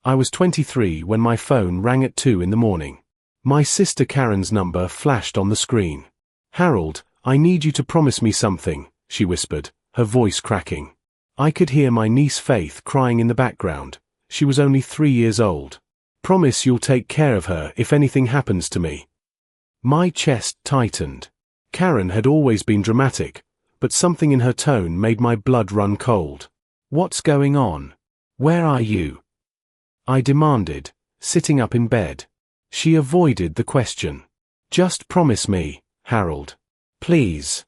I was 23 when my phone rang at 2 in the morning. My sister Karen's number flashed on the screen. "Harold, I need you to promise me something," she whispered, her voice cracking. I could hear my niece Faith crying in the background. She was only 3 years old. "Promise you'll take care of her if anything happens to me." My chest tightened. Karen had always been dramatic, but something in her tone made my blood run cold. "What's going on? Where are you?" I demanded, sitting up in bed. She avoided the question. "Just promise me, Harold. Please."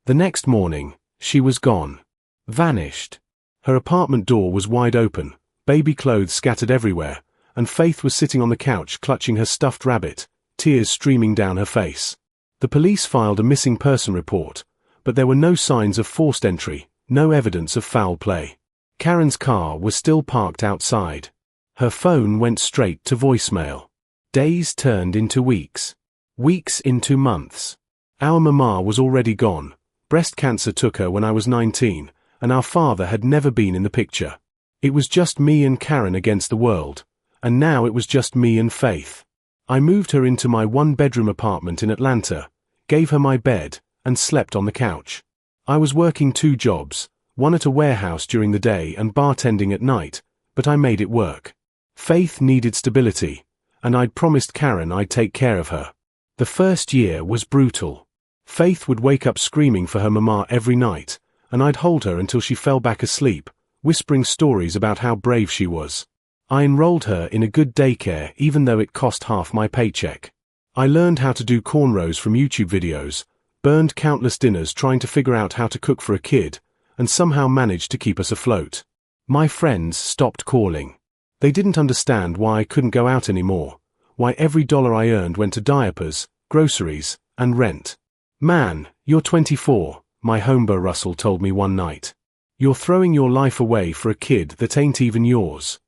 The next morning, she was gone. Vanished. Her apartment door was wide open, baby clothes scattered everywhere, and Faith was sitting on the couch clutching her stuffed rabbit, tears streaming down her face. The police filed a missing person report, but there were no signs of forced entry, no evidence of foul play. Karen's car was still parked outside. Her phone went straight to voicemail. Days turned into weeks. Weeks into months. Our mama was already gone. Breast cancer took her when I was 19, and our father had never been in the picture. It was just me and Karen against the world, and now it was just me and Faith. I moved her into my one-bedroom apartment in Atlanta, gave her my bed, and slept on the couch. I was working 2 jobs, one at a warehouse during the day and bartending at night, but I made it work. Faith needed stability, and I'd promised Karen I'd take care of her. The first year was brutal. Faith would wake up screaming for her mama every night, and I'd hold her until she fell back asleep, whispering stories about how brave she was. I enrolled her in a good daycare even though it cost half my paycheck. I learned how to do cornrows from YouTube videos, burned countless dinners trying to figure out how to cook for a kid, and somehow managed to keep us afloat. My friends stopped calling. They didn't understand why I couldn't go out anymore, why every dollar I earned went to diapers, groceries, and rent. "Man, you're 24, my homebeau Russell told me one night. "You're throwing your life away for a kid that ain't even yours."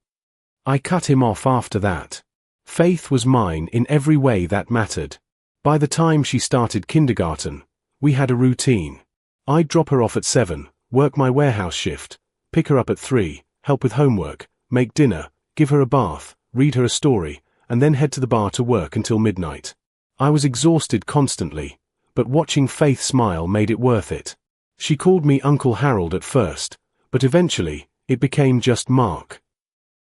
I cut him off after that. Faith was mine in every way that mattered. By the time she started kindergarten, we had a routine. I'd drop her off at 7, work my warehouse shift, pick her up at 3, help with homework, make dinner, give her a bath, read her a story, and then head to the bar to work until midnight. I was exhausted constantly, but watching Faith smile made it worth it. She called me Uncle Harold at first, but eventually, it became just Mark.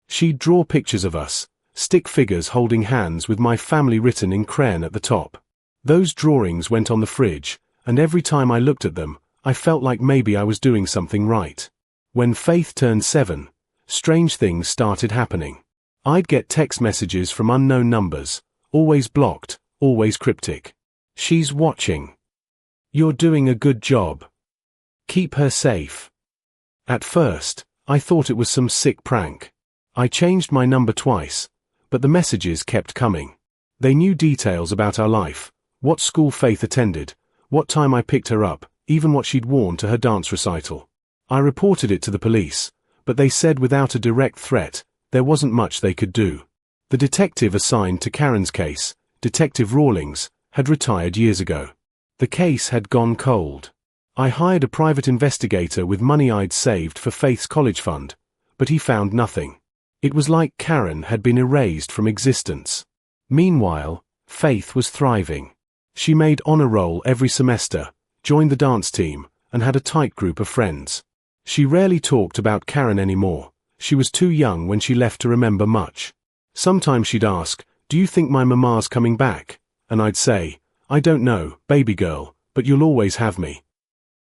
She'd draw pictures of us, stick figures holding hands with my family written in crayon at the top. Those drawings went on the fridge, and every time I looked at them, I felt like maybe I was doing something right. When Faith turned 7, strange things started happening. I'd get text messages from unknown numbers, always blocked, always cryptic. "She's watching. You're doing a good job. Keep her safe." At first, I thought it was some sick prank. I changed my number twice, but the messages kept coming. They knew details about our life, what school Faith attended, what time I picked her up, even what she'd worn to her dance recital. I reported it to the police, but they said without a direct threat, there wasn't much they could do. The detective assigned to Karen's case, Detective Rawlings, had retired years ago. The case had gone cold. I hired a private investigator with money I'd saved for Faith's college fund, but he found nothing. It was like Karen had been erased from existence. Meanwhile, Faith was thriving. She made honor roll every semester, joined the dance team, and had a tight group of friends. She rarely talked about Karen anymore. She was too young when she left to remember much. Sometimes she'd ask, "Do you think my mama's coming back?" And I'd say, "I don't know, baby girl, but you'll always have me."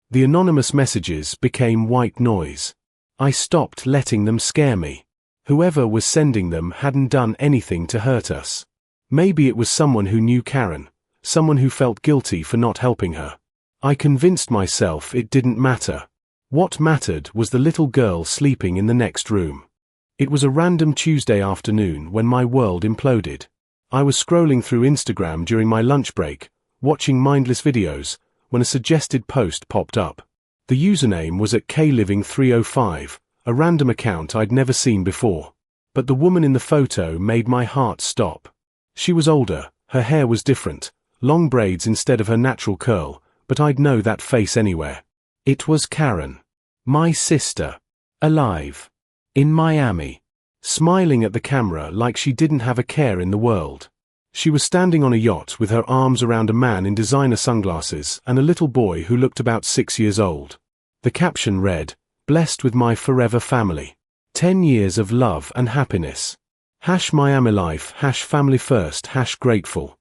The anonymous messages became white noise. I stopped letting them scare me. Whoever was sending them hadn't done anything to hurt us. Maybe it was someone who knew Karen, someone who felt guilty for not helping her. I convinced myself it didn't matter. What mattered was the little girl sleeping in the next room. It was a random Tuesday afternoon when my world imploded. I was scrolling through Instagram during my lunch break, watching mindless videos, when a suggested post popped up. The username was at kliving305, a random account I'd never seen before. But the woman in the photo made my heart stop. She was older, her hair was different, long braids instead of her natural curl, but I'd know that face anywhere. It was Karen. My sister. Alive. In Miami. smiling at the camera like she didn't have a care in the world. She was standing on a yacht with her arms around a man in designer sunglasses and a little boy who looked about 6 years old. The caption read, "Blessed with my forever family. 10 years of love and happiness. Miami life, family first, grateful."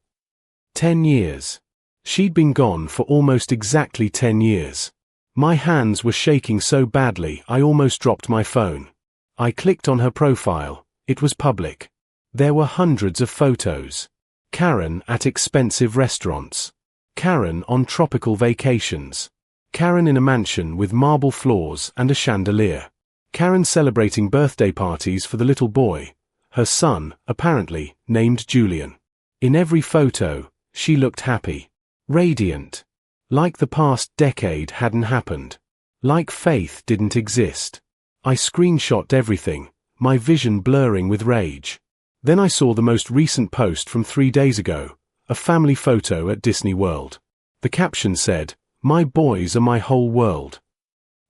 10 years. She'd been gone for almost exactly 10 years. My hands were shaking so badly I almost dropped my phone. I clicked on her profile. It was public. There were hundreds of photos. Karen at expensive restaurants. Karen on tropical vacations. Karen in a mansion with marble floors and a chandelier. Karen celebrating birthday parties for the little boy, her son, apparently, named Julian. In every photo, she looked happy. Radiant. Like the past decade hadn't happened. Like faith didn't exist. I screenshot everything, my vision blurring with rage. Then I saw the most recent post from 3 days ago, a family photo at Disney World. The caption said, "My boys are my whole world."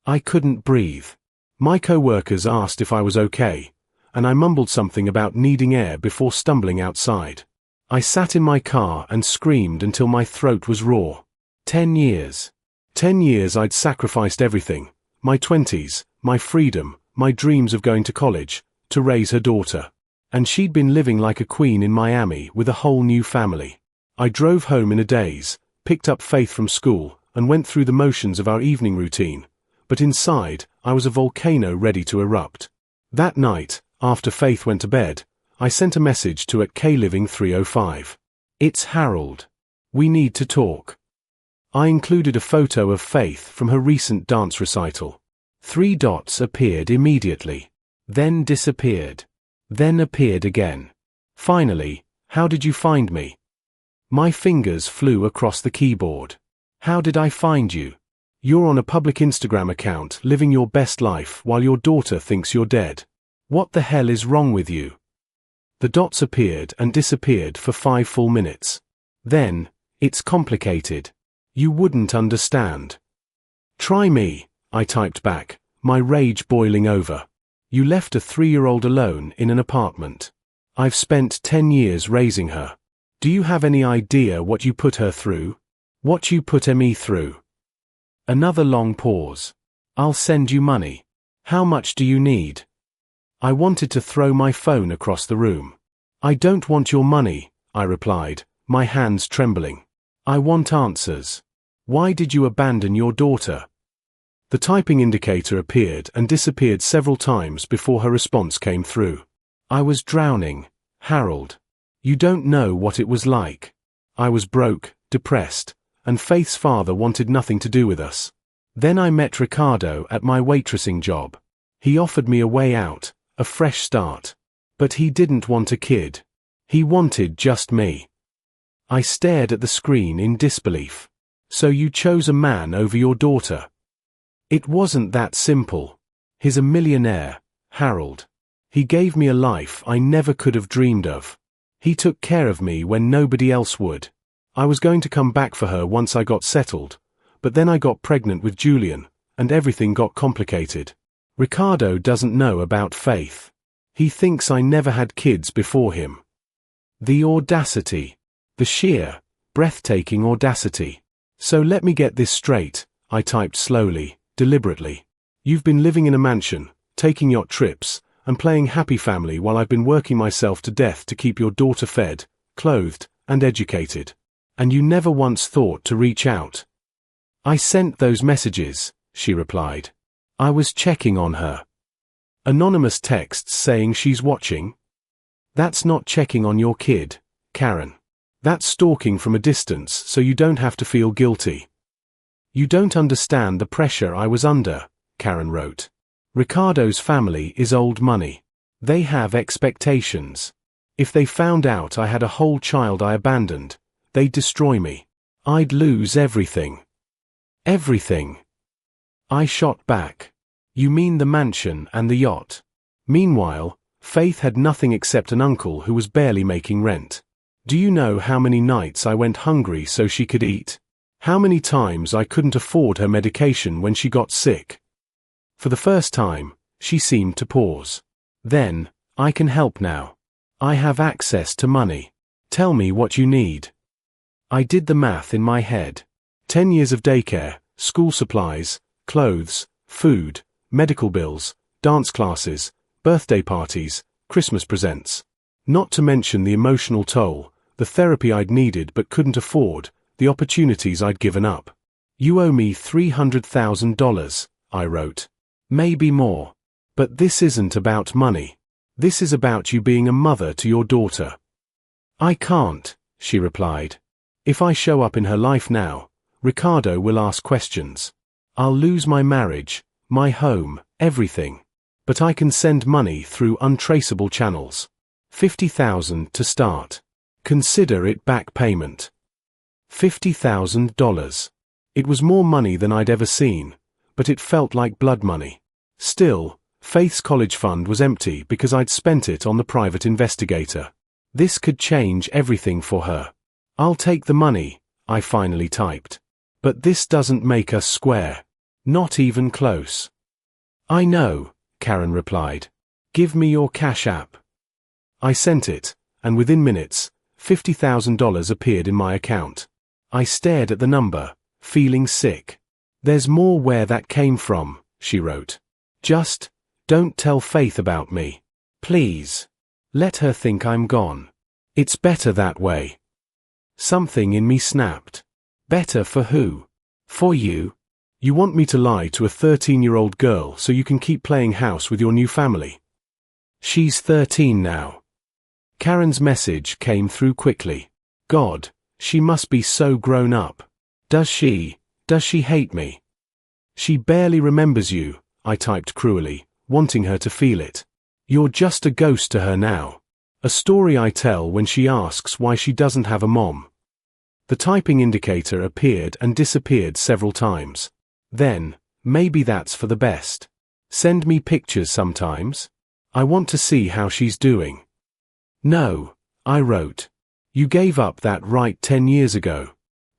I couldn't breathe. My co-workers asked if I was okay, and I mumbled something about needing air before stumbling outside. I sat in my car and screamed until my throat was raw. 10 years. 10 years I'd sacrificed everything, my 20s, my freedom, my dreams of going to college, to raise her daughter. And she'd been living like a queen in Miami with a whole new family. I drove home in a daze, picked up Faith from school, and went through the motions of our evening routine. But inside, I was a volcano ready to erupt. That night, after Faith went to bed, I sent a message to @kliving305. "It's Harold. We need to talk." I included a photo of Faith from her recent dance recital. 3 dots appeared immediately. Then disappeared. Then appeared again. Finally, "How did you find me?" My fingers flew across the keyboard. "How did I find you? You're on a public Instagram account living your best life while your daughter thinks you're dead. What the hell is wrong with you?" The dots appeared and disappeared for 5 full minutes. Then, "It's complicated. You wouldn't understand." "Try me," I typed back, my rage boiling over. "You left a 3-year-old alone in an apartment. I've spent 10 years raising her. Do you have any idea what you put her through? What you put me through?" Another long pause. "I'll send you money. How much do you need?" I wanted to throw my phone across the room. "I don't want your money," I replied, my hands trembling. "I want answers. Why did you abandon your daughter?" The typing indicator appeared and disappeared several times before her response came through. "I was drowning, Harold. You don't know what it was like. I was broke, depressed, and Faith's father wanted nothing to do with us. Then I met Ricardo at my waitressing job. He offered me a way out, a fresh start. But he didn't want a kid. He wanted just me." I stared at the screen in disbelief. "So you chose a man over your daughter?" "It wasn't that simple. He's a millionaire, Harold. He gave me a life I never could have dreamed of. He took care of me when nobody else would. I was going to come back for her once I got settled, but then I got pregnant with Julian, and everything got complicated. Ricardo doesn't know about Faith. He thinks I never had kids before him." The audacity. The sheer, breathtaking audacity. "So let me get this straight," I typed slowly, deliberately. "You've been living in a mansion, taking yacht trips, and playing happy family while I've been working myself to death to keep your daughter fed, clothed, and educated. And you never once thought to reach out." "I sent those messages," she replied. "I was checking on her." Anonymous texts saying she's watching? That's not checking on your kid, Karen. That's stalking from a distance so you don't have to feel guilty. "You don't understand the pressure I was under," Karen wrote. "Ricardo's family is old money. They have expectations. If they found out I had a whole child I abandoned, they'd destroy me. I'd lose everything." Everything. I shot back. "You mean the mansion and the yacht?" Meanwhile, Faith had nothing except an uncle who was barely making rent. Do you know how many nights I went hungry so she could eat? How many times I couldn't afford her medication when she got sick? For the first time, she seemed to pause. Then, I can help now. I have access to money. Tell me what you need. I did the math in my head. 10 years of daycare, school supplies, clothes, food, medical bills, dance classes, birthday parties, Christmas presents. Not to mention the emotional toll, the therapy I'd needed but couldn't afford, the opportunities I'd given up. You owe me $300,000, I wrote. Maybe more. But this isn't about money. This is about you being a mother to your daughter. I can't, she replied. If I show up in her life now, Ricardo will ask questions. I'll lose my marriage, my home, everything. But I can send money through untraceable channels. $50,000 to start. Consider it back payment. $50,000. It was more money than I'd ever seen, but it felt like blood money. Still, Faith's college fund was empty because I'd spent it on the private investigator. This could change everything for her. I'll take the money, I finally typed. But this doesn't make us square. Not even close. I know, Karen replied. Give me your Cash App. I sent it, and within minutes, $50,000 appeared in my account. I stared at the number, feeling sick. There's more where that came from, she wrote. Just, don't tell Faith about me. Please. Let her think I'm gone. It's better that way. Something in me snapped. Better for who? For you? You want me to lie to a 13-year-old girl so you can keep playing house with your new family? She's 13 now. Karen's message came through quickly. God, she must be so grown up. Does she hate me? She barely remembers you, I typed cruelly, wanting her to feel it. You're just a ghost to her now. A story I tell when she asks why she doesn't have a mom. The typing indicator appeared and disappeared several times. Then, maybe that's for the best. Send me pictures sometimes. I want to see how she's doing. No, I wrote. You gave up that right 10 years ago.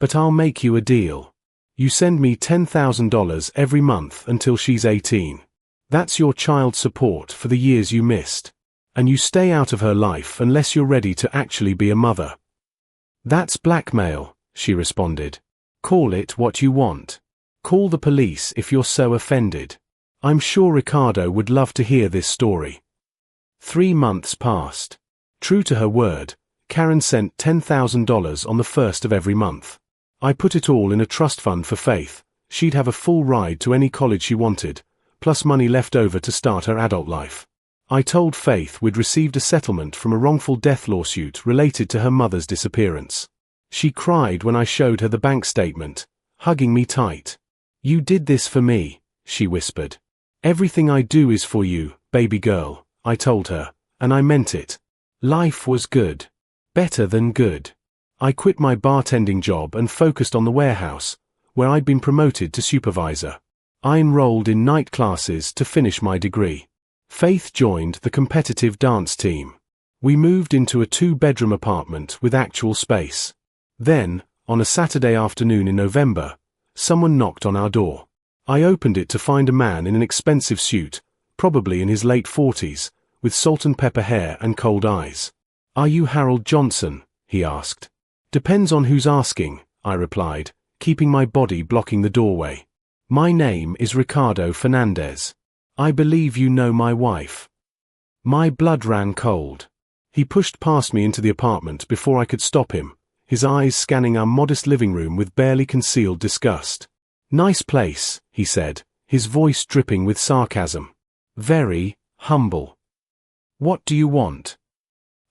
But I'll make you a deal. You send me $10,000 every month until she's 18. That's your child support for the years you missed. And you stay out of her life unless you're ready to actually be a mother. That's blackmail, she responded. Call it what you want. Call the police if you're so offended. I'm sure Ricardo would love to hear this story. 3 months passed. True to her word, Karen sent $10,000 on the first of every month. I put it all in a trust fund for Faith. She'd have a full ride to any college she wanted, plus money left over to start her adult life. I told Faith we'd received a settlement from a wrongful death lawsuit related to her mother's disappearance. She cried when I showed her the bank statement, hugging me tight. You did this for me, she whispered. Everything I do is for you, baby girl, I told her, and I meant it. Life was good. Better than good. I quit my bartending job and focused on the warehouse, where I'd been promoted to supervisor. I enrolled in night classes to finish my degree. Faith joined the competitive dance team. We moved into a 2-bedroom apartment with actual space. Then, on a Saturday afternoon in November, someone knocked on our door. I opened it to find a man in an expensive suit, probably in his late 40s, with salt and pepper hair and cold eyes. Are you Harold Johnson? He asked. Depends on who's asking, I replied, keeping my body blocking the doorway. My name is Ricardo Fernandez. I believe you know my wife. My blood ran cold. He pushed past me into the apartment before I could stop him, his eyes scanning our modest living room with barely concealed disgust. Nice place, he said, his voice dripping with sarcasm. Very humble. What do you want?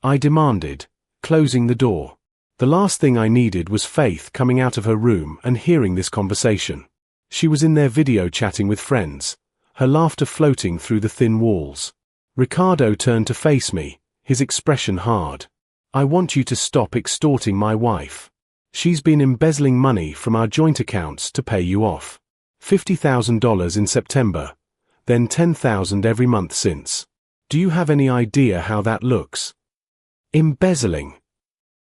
I demanded, closing the door. The last thing I needed was Faith coming out of her room and hearing this conversation. She was in there video chatting with friends, her laughter floating through the thin walls. Ricardo turned to face me, his expression hard. I want you to stop extorting my wife. She's been embezzling money from our joint accounts to pay you off. $50,000 in September, then $10,000 every month since. Do you have any idea how that looks? Embezzling.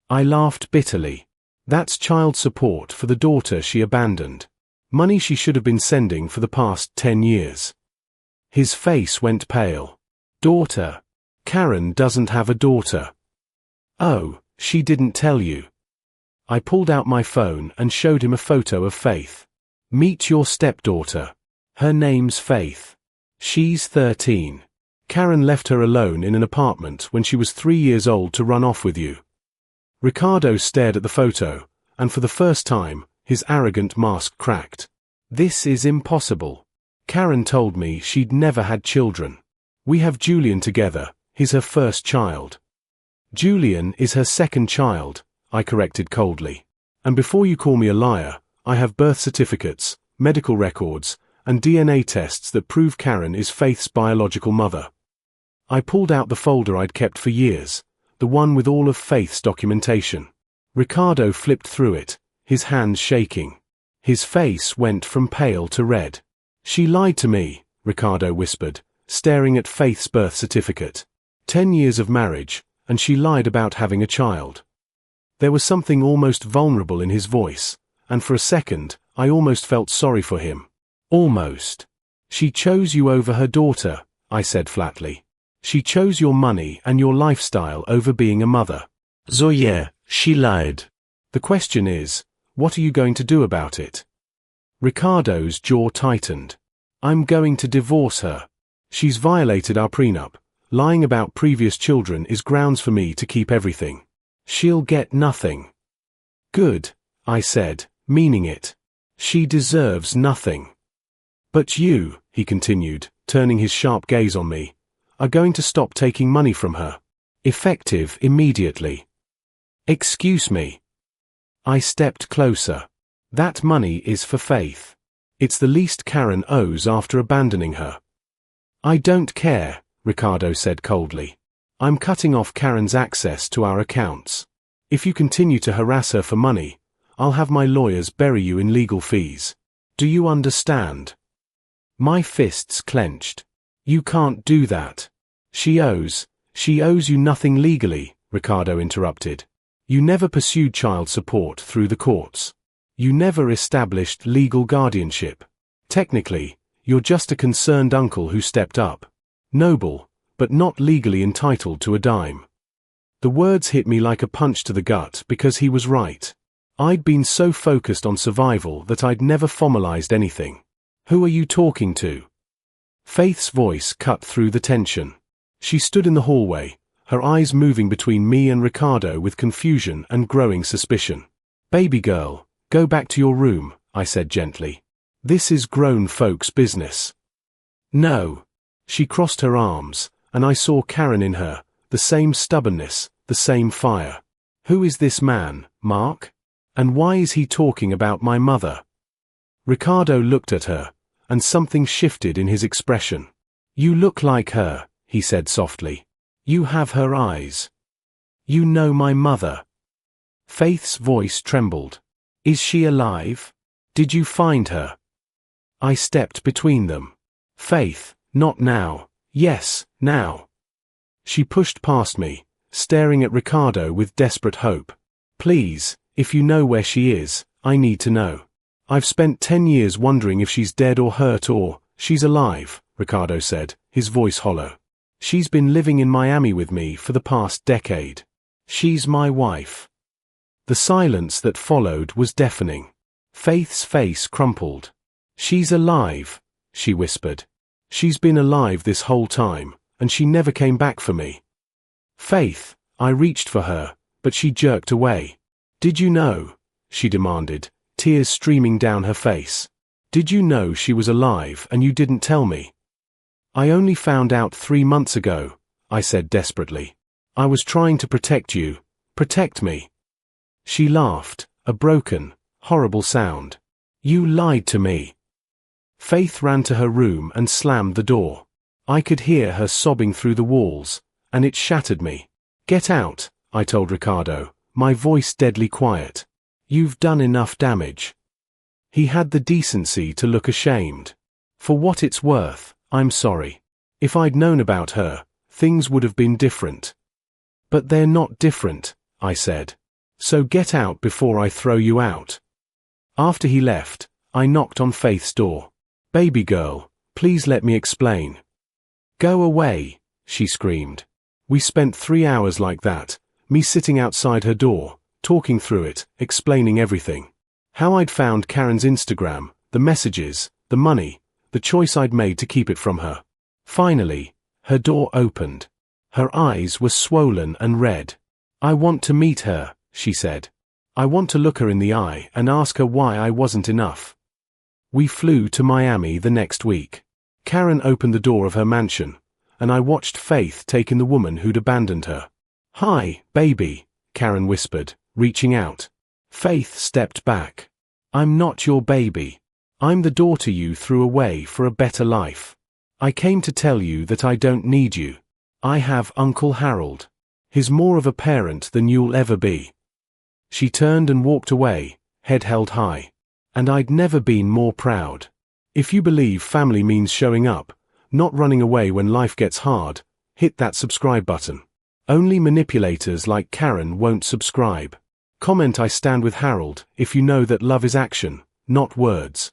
I laughed bitterly. That's child support for the daughter she abandoned. Money she should have been sending for the past 10 years. His face went pale. Daughter. Karen doesn't have a daughter. Oh, she didn't tell you. I pulled out my phone and showed him a photo of Faith. Meet your stepdaughter. Her name's Faith. She's 13. Karen left her alone in an apartment when she was 3 years old to run off with you. Ricardo stared at the photo, and for the first time, his arrogant mask cracked. This is impossible. Karen told me she'd never had children. We have Julian together, he's her first child. Julian is her second child, I corrected coldly. And before you call me a liar, I have birth certificates, medical records, and DNA tests that prove Karen is Faith's biological mother. I pulled out the folder I'd kept for years, the one with all of Faith's documentation. Ricardo flipped through it, his hands shaking. His face went from pale to red. She lied to me, Ricardo whispered, staring at Faith's birth certificate. 10 years of marriage, and she lied about having a child. There was something almost vulnerable in his voice, and for a second, I almost felt sorry for him. Almost. She chose you over her daughter, I said flatly. She chose your money and your lifestyle over being a mother. So yeah, she lied. The question is, what are you going to do about it? Ricardo's jaw tightened. I'm going to divorce her. She's violated our prenup. Lying about previous children is grounds for me to keep everything. She'll get nothing. Good, I said, meaning it. She deserves nothing. But you, he continued, turning his sharp gaze on me, are going to stop taking money from her. Effective immediately. Excuse me. I stepped closer. That money is for Faith. It's the least Karen owes after abandoning her. I don't care, Ricardo said coldly. I'm cutting off Karen's access to our accounts. If you continue to harass her for money, I'll have my lawyers bury you in legal fees. Do you understand? My fists clenched. You can't do that. She owes you nothing legally, Ricardo interrupted. You never pursued child support through the courts. You never established legal guardianship. Technically, you're just a concerned uncle who stepped up. Noble, but not legally entitled to a dime. The words hit me like a punch to the gut because he was right. I'd been so focused on survival that I'd never formalized anything. Who are you talking to? Faith's voice cut through the tension. She stood in the hallway, her eyes moving between me and Ricardo with confusion and growing suspicion. Baby girl, go back to your room, I said gently. This is grown folks' business. No. She crossed her arms, and I saw Karen in her, the same stubbornness, the same fire. Who is this man, Mark? And why is he talking about my mother? Ricardo looked at her, and something shifted in his expression. You look like her, he said softly. You have her eyes. You know my mother. Faith's voice trembled. Is she alive? Did you find her? I stepped between them. Faith, not now. Yes, now. She pushed past me, staring at Ricardo with desperate hope. Please, if you know where she is, I need to know. I've spent 10 years wondering if she's dead or hurt or, she's alive, Ricardo said, his voice hollow. She's been living in Miami with me for the past decade. She's my wife. The silence that followed was deafening. Faith's face crumpled. She's alive, she whispered. She's been alive this whole time, and she never came back for me. Faith, I reached for her, but she jerked away. Did you know? She demanded, tears streaming down her face. Did you know she was alive and you didn't tell me? I only found out 3 months ago, I said desperately. I was trying to protect you. Protect me. She laughed, a broken, horrible sound. You lied to me. Faith ran to her room and slammed the door. I could hear her sobbing through the walls, and it shattered me. Get out, I told Ricardo, my voice deadly quiet. You've done enough damage. He had the decency to look ashamed. For what it's worth, I'm sorry. If I'd known about her, things would have been different. But they're not different, I said. So get out before I throw you out. After he left, I knocked on Faith's door. Baby girl, please let me explain. Go away, she screamed. We spent 3 hours like that, me sitting outside her door, talking through it, explaining everything. How I'd found Karen's Instagram, the messages, the money, the choice I'd made to keep it from her. Finally, her door opened. Her eyes were swollen and red. "I want to meet her," she said. "I want to look her in the eye and ask her why I wasn't enough." We flew to Miami the next week. Karen opened the door of her mansion, and I watched Faith take in the woman who'd abandoned her. "Hi, baby," Karen whispered, reaching out. Faith stepped back. "I'm not your baby. I'm the daughter you threw away for a better life. I came to tell you that I don't need you. I have Uncle Harold. He's more of a parent than you'll ever be." She turned and walked away, head held high. And I'd never been more proud. If you believe family means showing up, not running away when life gets hard, hit that subscribe button. Only manipulators like Karen won't subscribe. Comment "I stand with Harold" if you know that love is action, not words.